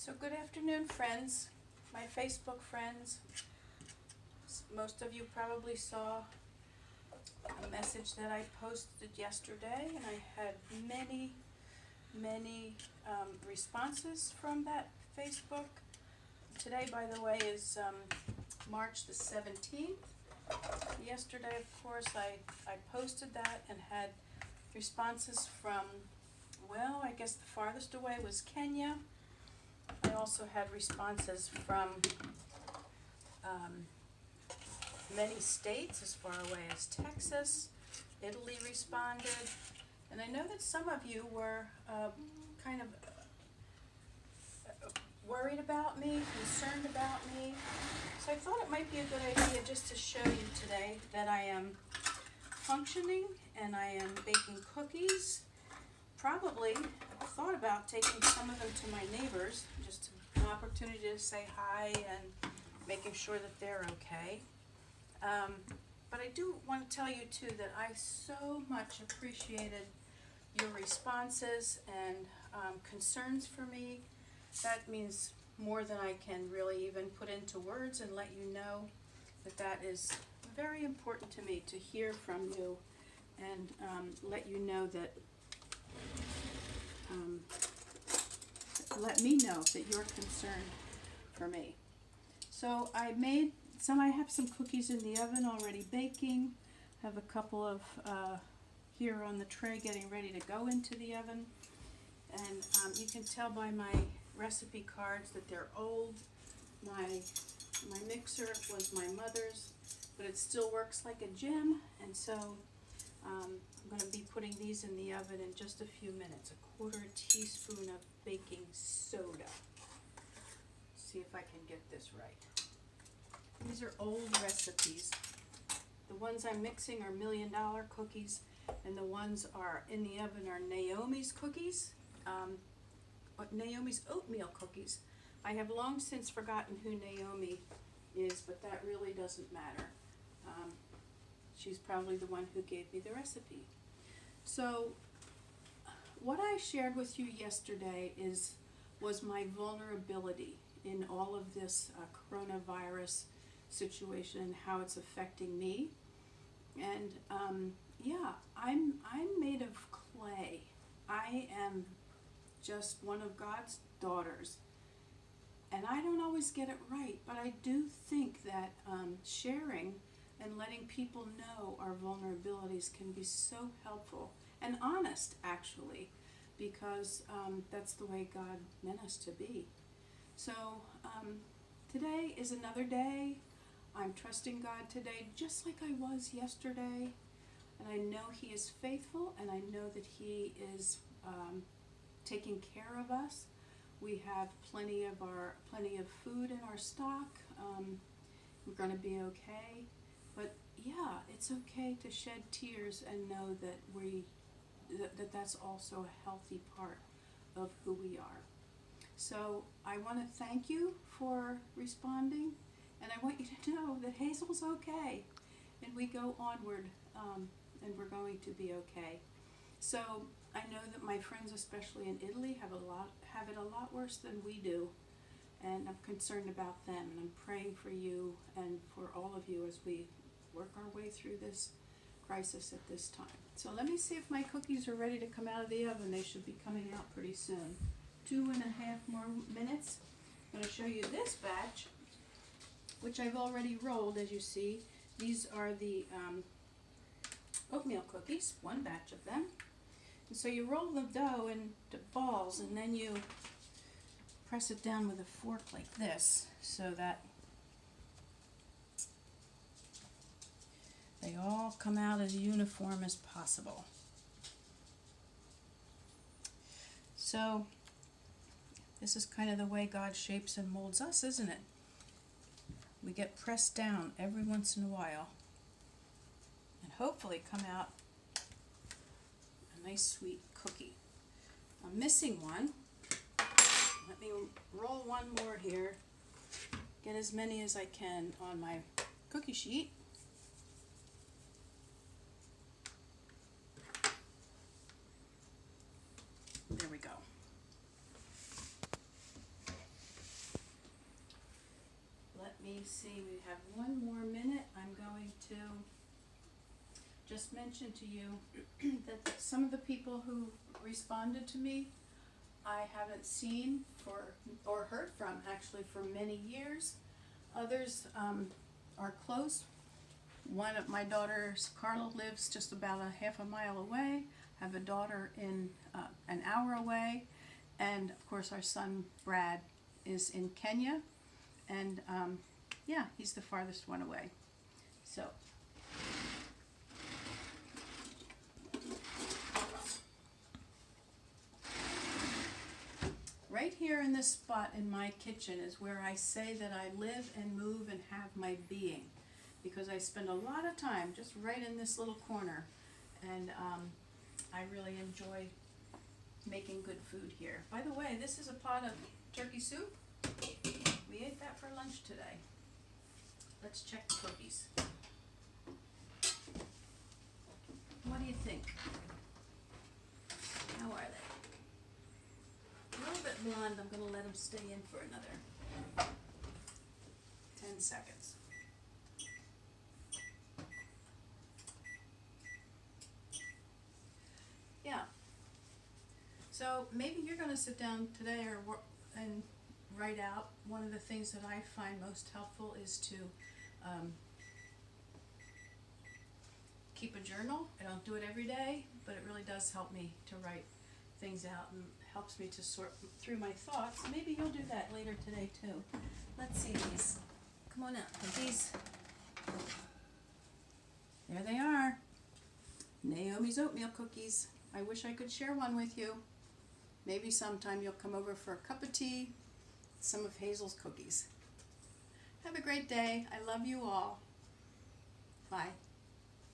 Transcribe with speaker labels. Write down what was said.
Speaker 1: So good afternoon, friends, my Facebook friends. Most of you probably saw a message that I posted yesterday, and I had many responses from that Facebook. Today, by the way, is March the 17th. Yesterday, of course, I posted that and had responses from, well, I guess the farthest away was Kenya. I also had responses from many states as far away as Texas. Italy responded. And I know that some of you were kind of worried about me, concerned about me. So I thought it might be a good idea just to show you today that I am functioning and I am baking cookies. Probably thought about taking some of them to my neighbors, just an opportunity to say hi and making sure that they're okay. But I do want to tell you too that I so much appreciated your responses and concerns for me. That means more than I can really even put into words, and let you know that that is very important to me to hear from you and let you know that let me know that you're concerned for me. So I have some cookies in the oven already baking. Have a couple of here on the tray getting ready to go into the oven. And you can tell by my recipe cards that they're old. My mixer was my mother's, but it still works like a gem. And so I'm going to be putting these in the oven in just a few minutes. 1/4 teaspoon of baking soda. See if I can get this right. These are old recipes. The ones I'm mixing are $1 Million cookies, and the ones are in the oven are Naomi's cookies, Naomi's oatmeal cookies. I have long since forgotten who Naomi is, but that really doesn't matter. She's probably the one who gave me the recipe. So what I shared with you yesterday was my vulnerability in all of this coronavirus situation and how it's affecting me. And I'm made of clay. I am just one of God's daughters, and I don't always get it right, but I do think that sharing and letting people know our vulnerabilities can be so helpful and honest, actually, because that's the way God meant us to be. So today is another day. I'm trusting God today just like I was yesterday, and I know He is faithful, and I know that He is taking care of us. We have plenty of food in our stock. We're going to be okay. But yeah, it's okay to shed tears and know that that's also a healthy part of who we are. So I want to thank you for responding, and I want you to know that Hazel's okay, and we go onward, and we're going to be okay. So I know that my friends, especially in Italy, have it a lot worse than we do, and I'm concerned about them, and I'm praying for you and for all of you as we work our way through this crisis at this time. So let me see if my cookies are ready to come out of the oven. They should be coming out pretty soon. 2.5 more minutes. I'm going to show you this batch, which I've already rolled, as you see. These are the oatmeal cookies, one batch of them. And so you roll the dough into balls, and then you press it down with a fork like this so that they all come out as uniform as possible. So this is kind of the way God shapes and molds us, isn't it? We get pressed down every once in a while and hopefully come out a nice sweet cookie. I'm missing one. Let me roll one more here. Get as many as I can on my cookie sheet. There we go. see, we have one more minute. I'm going to just mention to you that some of the people who responded to me, I haven't seen or heard from actually for many years. Others are close. One of my daughters, Carla, lives just about a half a mile away. I have a daughter in an hour away. And of course our son, Brad, is in Kenya. And yeah, he's the farthest one away. So right here in this spot in my kitchen is where I say that I live and move and have my being, because I spend a lot of time just right in this little corner, and I really enjoy making good food here. By the way, this is a pot of turkey soup. We ate that for lunch today. Let's check the cookies. What do you think? How are they? A little bit blonde. I'm going to let them stay in for another 10 seconds. Yeah. So maybe you're going to sit down today and write out. One of the things that I find most helpful is to keep a journal. I don't do it every day, but it really does help me to write things out and helps me to sort through my thoughts. Maybe you'll do that later today too. Let's see these. Come on out. These. There they are. Naomi's oatmeal cookies. I wish I could share one with you. Maybe sometime you'll come over for a cup of tea, some of Hazel's cookies. Have a great day. I love you all. Bye.